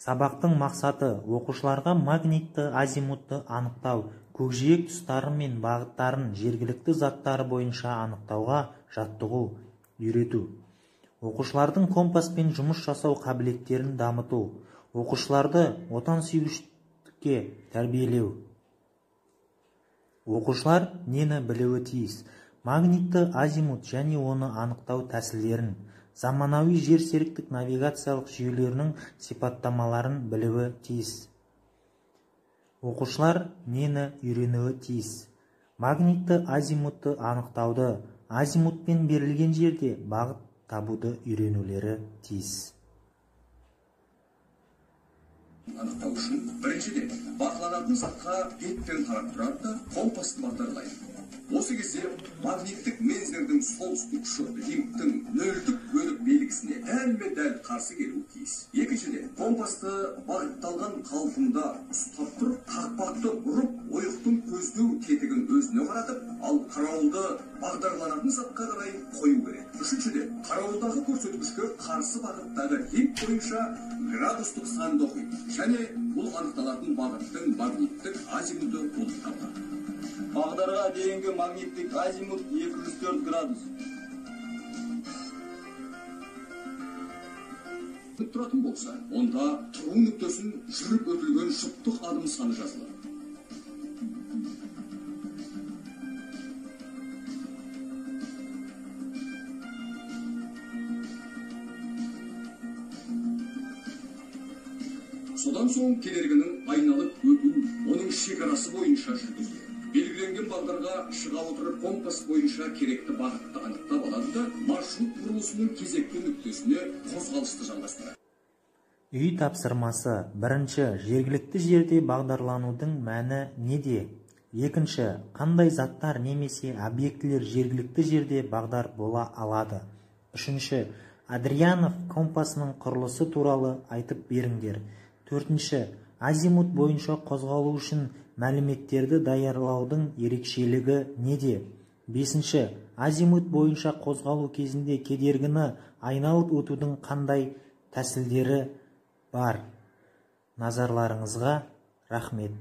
Сабақтың мақсаты оқушыларға магнитті азимутты анықтау, көкжиек тұстары мен бағыттарын жергілікті заттары бойынша анықтауға жаттығу, үйрету. Оқушылардың компаспен жұмыс жасау қабілеттерін дамыту, оқушыларды отансүйгіштікке тәрбиелеу. Оқушылар нені білуі тиіс? Магнитті азимут және оны анықтау тәсілдерін, заманауи жерсеріктік навигациялық жүйелерінің сипаттамаларын білуі тиіс. Оқушылар нені үйренуі тиіс? Магнитті азимутты анықтауды, азимутпен берілген жерде бағыт табуды үйренулері тиіс. Анықтау үшін біріншіден бақыланатын затқа бетпен қарап тұрады да компасты бағдарлайды. Осы кезде магниттік мензердің солтүстік ұшы лимиттің нөлдік бөлік белгісіне дәлме-дәл қарсы келуі тиіс. Екіншіден, компасты бағытталған қалпында ұстап тұрып, қақпақты бұрып, ойықтың көздеу тетігін өзіне қаратып, ал қарауылды бағдарланатын затқа қарай қою керек. Үшіншіден, қарауылдағы көрсеткішке қарсы бағыттағы лимит бойынша градустық санды оқиды. Және бұл анықталатын бағыттың магниттік азимуты болып табылады. Бағдарға дейінгі магниттік азимут 204 градус. Тұратын болса, онда тұру нүктесін жүріп өтілген жұптық адым саны жазылады. Содан соң кедергінің айналып өту, оның шекарасы бойынша жүргізіледі. Белгіленген бағдарға шыға отырып компас бойынша керекті бағытты анықтап алады да маршрут бұрылысының кезекті нүктесіне қозғалысты жалғастырады. Үй тапсырмасы. Бірінші, жергілікті жерде бағдарланудың мәні неде? Екінші, қандай заттар немесе объектілер жергілікті жерде бағдар бола алады? Үшінші, Адрианов компасының құрылысы туралы айтып беріңдер. Төртінші, азимут бойынша қозғалу үшін мәліметтерді даярлаудың ерекшелігі неде? Бесінші, азимут бойынша қозғалу кезінде кедергіні айналып өтудің қандай тәсілдері бар? Назарларыңызға рахмет.